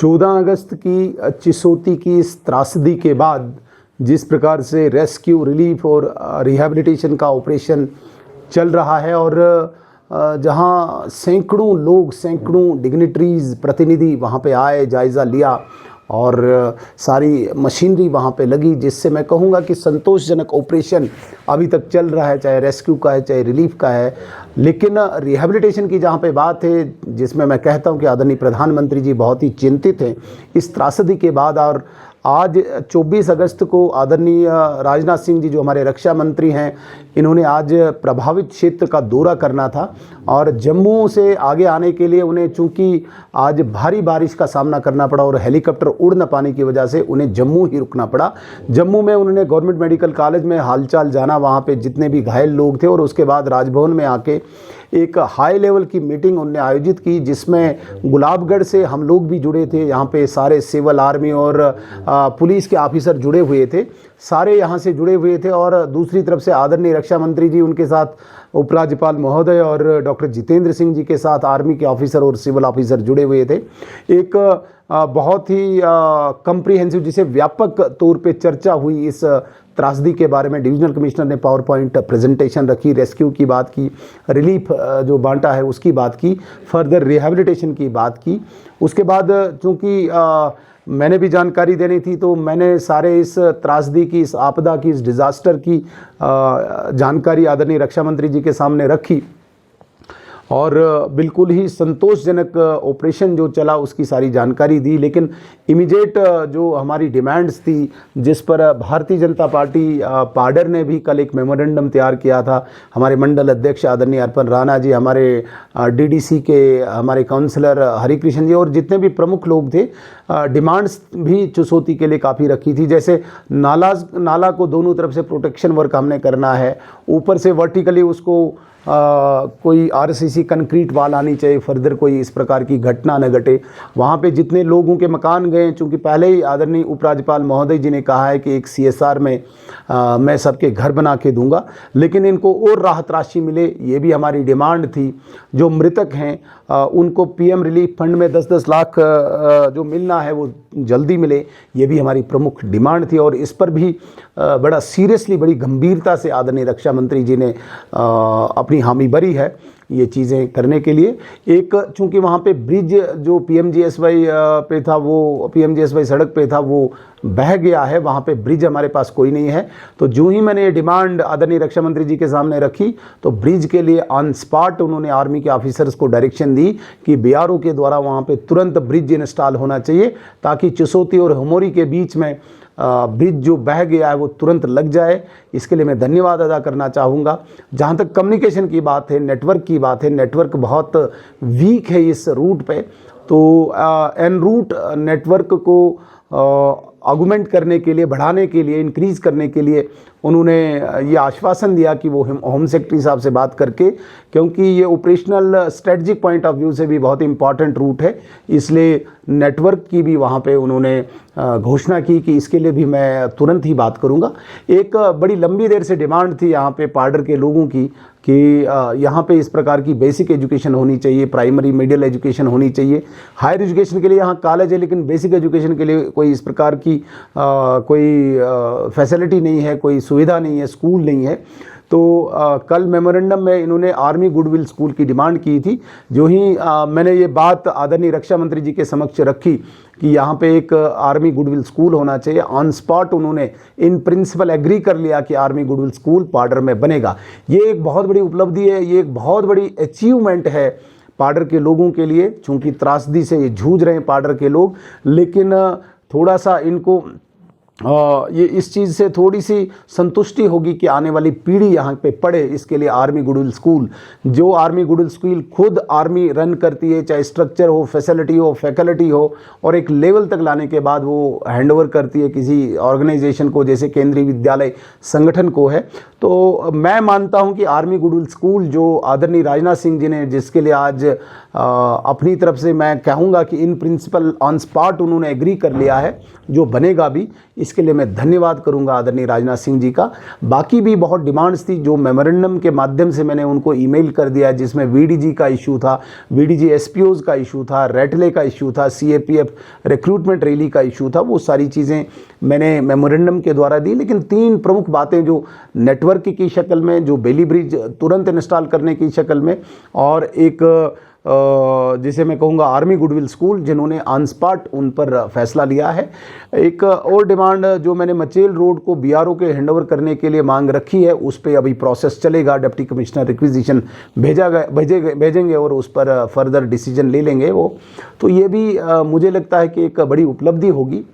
14 अगस्त की चिसोती की इस त्रासदी के बाद जिस प्रकार से रेस्क्यू, रिलीफ और रिहैबिलिटेशन का ऑपरेशन चल रहा है और जहां सैकड़ों लोग, सैकड़ों डिग्निटरीज, प्रतिनिधि वहां पे आए, जायज़ा लिया और सारी मशीनरी वहाँ पे लगी, जिससे मैं कहूँगा कि संतोषजनक ऑपरेशन अभी तक चल रहा है, चाहे रेस्क्यू का है, चाहे रिलीफ का है। लेकिन रिहैबिलिटेशन की जहाँ पे बात है, जिसमें मैं कहता हूँ कि आदरणीय प्रधानमंत्री जी बहुत ही चिंतित हैं इस त्रासदी के बाद। और आज 24 अगस्त को आदरणीय राजनाथ सिंह जी, जो हमारे रक्षा मंत्री हैं, इन्होंने आज प्रभावित क्षेत्र का दौरा करना था और जम्मू से आगे आने के लिए उन्हें, चूंकि आज भारी बारिश का सामना करना पड़ा और हेलीकॉप्टर उड़ न पाने की वजह से उन्हें जम्मू ही रुकना पड़ा। जम्मू में उन्होंने गवर्नमेंट मेडिकल कॉलेज में हालचाल जाना, वहाँ पे जितने भी घायल लोग थे, और उसके बाद राजभवन में आके एक हाई लेवल की मीटिंग उन्होंने आयोजित की, जिसमें गुलाबगढ़ से हम लोग भी जुड़े थे। यहाँ पे सारे सिविल, आर्मी और पुलिस के ऑफिसर जुड़े हुए थे, सारे यहाँ से जुड़े हुए थे। और दूसरी तरफ से आदरणीय रक्षा मंत्री जी, उनके साथ उपराज्यपाल महोदय और डॉक्टर जितेंद्र सिंह जी के साथ आर्मी के ऑफिसर और सिविल ऑफिसर जुड़े हुए थे। एक बहुत ही कम्प्रीहेंसिव, जिसे व्यापक तौर पे चर्चा हुई इस त्रासदी के बारे में। डिविजनल कमिश्नर ने पावर पॉइंट प्रेजेंटेशन रखी, रेस्क्यू की बात की, रिलीफ जो बांटा है उसकी बात की, फर्दर रिहैबिलिटेशन की बात की। उसके बाद चूँकि मैंने भी जानकारी देनी थी, तो मैंने सारे इस त्रासदी की, इस आपदा की, इस डिज़ास्टर की जानकारी आदरणीय रक्षा मंत्री जी के सामने रखी और बिल्कुल ही संतोषजनक ऑपरेशन जो चला उसकी सारी जानकारी दी। लेकिन इमीडिएट जो हमारी डिमांड्स थी, जिस पर भारतीय जनता पार्टी पाडर ने भी कल एक मेमोरेंडम तैयार किया था, हमारे मंडल अध्यक्ष आदरणीय अर्पण राणा जी, हमारे डीडीसी के हमारे काउंसलर हरिकृष्ण जी और जितने भी प्रमुख लोग थे, डिमांड्स भी चिसोती के लिए काफ़ी रखी थी। जैसे नाला को दोनों तरफ से प्रोटेक्शन वर्क हमने करना है, ऊपर से वर्टिकली उसको कोई आरसीसी कंक्रीट वाल आनी चाहिए, फर्दर कोई इस प्रकार की घटना न घटे। वहाँ पे जितने लोगों के मकान गए, चूँकि पहले ही आदरणीय उपराज्यपाल महोदय जी ने कहा है कि एक CSR में मैं सबके घर बना के दूंगा, लेकिन इनको और राहत राशि मिले, ये भी हमारी डिमांड थी। जो मृतक हैं उनको PM रिलीफ फंड में 10-10 लाख जो मिलना है वो जल्दी मिले, ये भी हमारी प्रमुख डिमांड थी। और इस पर भी बड़ा सीरियसली, बड़ी गंभीरता से आदरणीय रक्षा मंत्री जी ने अपनी हामी भरी है ये चीज़ें करने के लिए। एक, चूंकि वहाँ पे ब्रिज जो PMGSY पे था, वो PMGSY सड़क पे था, वो बह गया है, वहाँ पे ब्रिज हमारे पास कोई नहीं है। तो जो ही मैंने ये डिमांड आदरणीय रक्षा मंत्री जी के सामने रखी, तो ब्रिज के लिए ऑन स्पॉट उन्होंने आर्मी के ऑफिसर्स को डायरेक्शन दी कि BRO के द्वारा वहाँ पे तुरंत ब्रिज इंस्टॉल होना चाहिए, ताकि चिसोती और हमोरी के बीच में ब्रिज जो बह गया है वो तुरंत लग जाए। इसके लिए मैं धन्यवाद अदा करना चाहूँगा। जहाँ तक कम्युनिकेशन की बात है, नेटवर्क की बात है, नेटवर्क बहुत वीक है इस रूट पे। तो एन रूट नेटवर्क को आर्गुमेंट करने के लिए, बढ़ाने के लिए, इंक्रीज़ करने के लिए उन्होंने ये आश्वासन दिया कि वो होम सेक्रेटरी साहब से बात करके, क्योंकि ये operational strategic point of view से भी बहुत इंपॉर्टेंट रूट है, इसलिए नेटवर्क की भी वहाँ पे उन्होंने घोषणा की कि इसके लिए भी मैं तुरंत ही बात करूँगा। एक बड़ी लंबी देर से डिमांड थी यहाँ पे पाडर के लोगों की कि यहाँ पे इस प्रकार की बेसिक एजुकेशन होनी चाहिए, प्राइमरी मिडिल एजुकेशन होनी चाहिए। हायर एजुकेशन के लिए यहाँ कॉलेज है, लेकिन बेसिक एजुकेशन के लिए कोई इस प्रकार की कोई फैसिलिटी नहीं है, कोई सुविधा नहीं है, स्कूल नहीं है। तो कल मेमोरेंडम में इन्होंने आर्मी गुडविल स्कूल की डिमांड की थी। जो ही मैंने ये बात आदरणीय रक्षा मंत्री जी के समक्ष रखी कि यहाँ पे एक आर्मी गुडविल स्कूल होना चाहिए, ऑन स्पॉट उन्होंने इन प्रिंसिपल एग्री कर लिया कि आर्मी गुडविल स्कूल पाडर में बनेगा। ये एक बहुत बड़ी उपलब्धि है, ये एक बहुत बड़ी अचीवमेंट है पाडर के लोगों के लिए। चूँकि त्रासदी से ये जूझ रहे हैं पाडर के लोग, लेकिन थोड़ा सा इनको ये इस चीज़ से थोड़ी सी संतुष्टि होगी कि आने वाली पीढ़ी यहाँ पे पढ़े। इसके लिए आर्मी गुडविल स्कूल, जो आर्मी गुडविल स्कूल खुद आर्मी रन करती है, चाहे स्ट्रक्चर हो, फैसिलिटी हो, फैकल्टी हो, और एक लेवल तक लाने के बाद वो हैंडओवर करती है किसी ऑर्गेनाइजेशन को, जैसे केंद्रीय विद्यालय संगठन को है। तो मैं मानता हूँ कि आर्मी गुडविल स्कूल जो आदरणीय राजनाथ सिंह जी ने, जिसके लिए आज अपनी तरफ से मैं कहूँगा कि इन प्रिंसिपल ऑन स्पॉट उन्होंने एग्री कर लिया है, जो बनेगा भी, इसके लिए मैं धन्यवाद करूँगा आदरणीय राजनाथ सिंह जी का। बाकी भी बहुत डिमांड्स थी जो मेमोरेंडम के माध्यम से मैंने उनको ईमेल कर दिया है, जिसमें वीडीजी का इशू था, वीडीजी एसपीओज का इशू था, रेटले का इशू था, सीएपीएफ रिक्रूटमेंट रैली का इशू था। वो सारी चीज़ें मैंने मेमोरेंडम के द्वारा दी, लेकिन 3 प्रमुख बातें जो नेटवर्क की शक्ल में, जो बेली ब्रिज तुरंत इंस्टॉल करने की शक्ल में, और एक जिसे मैं कहूँगा आर्मी गुडविल स्कूल, जिन्होंने ऑन स्पॉट उन पर फैसला लिया है। एक और डिमांड जो मैंने मचेल रोड को बीआरओ के हैंडओवर करने के लिए मांग रखी है, उस पर अभी प्रोसेस चलेगा। डिप्टी कमिश्नर रिक्विजिशन भेजेंगे और उस पर फर्दर डिसीजन ले लेंगे वो। तो ये भी मुझे लगता है कि एक बड़ी उपलब्धि होगी।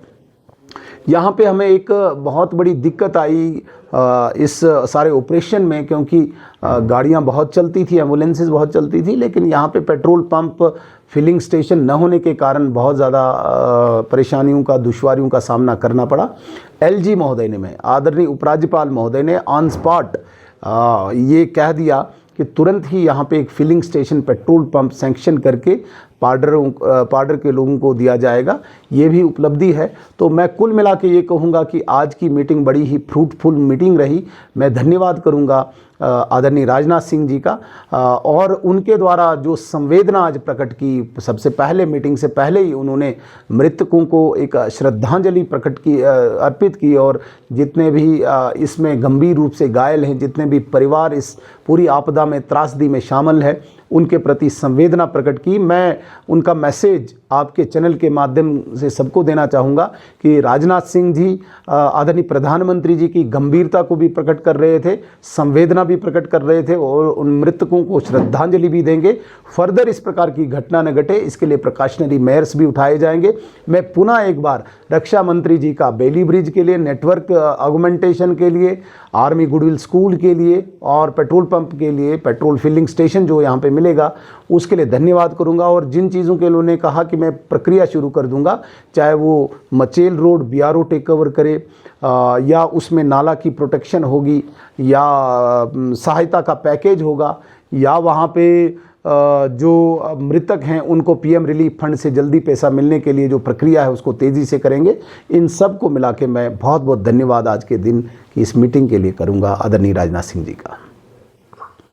यहाँ पे हमें एक बहुत बड़ी दिक्कत आई इस सारे ऑपरेशन में, क्योंकि गाड़ियाँ बहुत चलती थी, एम्बुलेंसेस बहुत चलती थी, लेकिन यहाँ पे पेट्रोल पंप फिलिंग स्टेशन न होने के कारण बहुत ज़्यादा परेशानियों का, दुश्वारियों का सामना करना पड़ा। एलजी महोदय ने, आदरणीय उपराज्यपाल महोदय ने ऑन स्पॉट ये कह दिया कि तुरंत ही यहाँ पे एक filling station, petrol pump sanction करके पार्डर के लोगों को दिया जाएगा। ये भी उपलब्धि है। तो मैं कुल मिला के ये कहूँगा कि आज की मीटिंग बड़ी ही फ्रूटफुल मीटिंग रही। मैं धन्यवाद करूँगा आदरणीय राजनाथ सिंह जी का, और उनके द्वारा जो संवेदना आज प्रकट की, सबसे पहले मीटिंग से पहले ही उन्होंने मृतकों को एक श्रद्धांजलि अर्पित की, और जितने भी इसमें गंभीर रूप से घायल हैं, जितने भी परिवार इस पूरी आपदा में, त्रासदी में शामिल है, उनके प्रति संवेदना प्रकट की। मैं उनका मैसेज आपके चैनल के माध्यम से सबको देना चाहूँगा कि राजनाथ सिंह जी आदरणीय प्रधानमंत्री जी की गंभीरता को भी प्रकट कर रहे थे, संवेदना भी प्रकट कर रहे थे, और उन मृतकों को श्रद्धांजलि भी देंगे। फर्दर इस प्रकार की घटना न घटे, इसके लिए प्रिकॉशनरी मेयर्स भी उठाए जाएंगे। मैं पुनः एक बार रक्षा मंत्री जी का बेली ब्रिज के लिए, नेटवर्क ऑगमेंटेशन के लिए, आर्मी गुडविल स्कूल के लिए, और पेट्रोल पंप के लिए, पेट्रोल फिलिंग स्टेशन जो यहाँ पे मिलेगा, उसके लिए धन्यवाद करूँगा। और जिन चीज़ों के उन्होंने कहा कि मैं प्रक्रिया शुरू कर दूँगा, चाहे वो Machail road BRO take over करे, या उसमें नाला की प्रोटेक्शन होगी, या सहायता का पैकेज होगा, या वहाँ पे जो मृतक हैं उनको पीएम रिलीफ फंड से जल्दी पैसा मिलने के लिए जो प्रक्रिया है उसको तेज़ी से करेंगे। इन सब को मिला के मैं बहुत बहुत धन्यवाद आज के दिन की इस मीटिंग के लिए करूँगा आदरणीय राजनाथ सिंह जी का।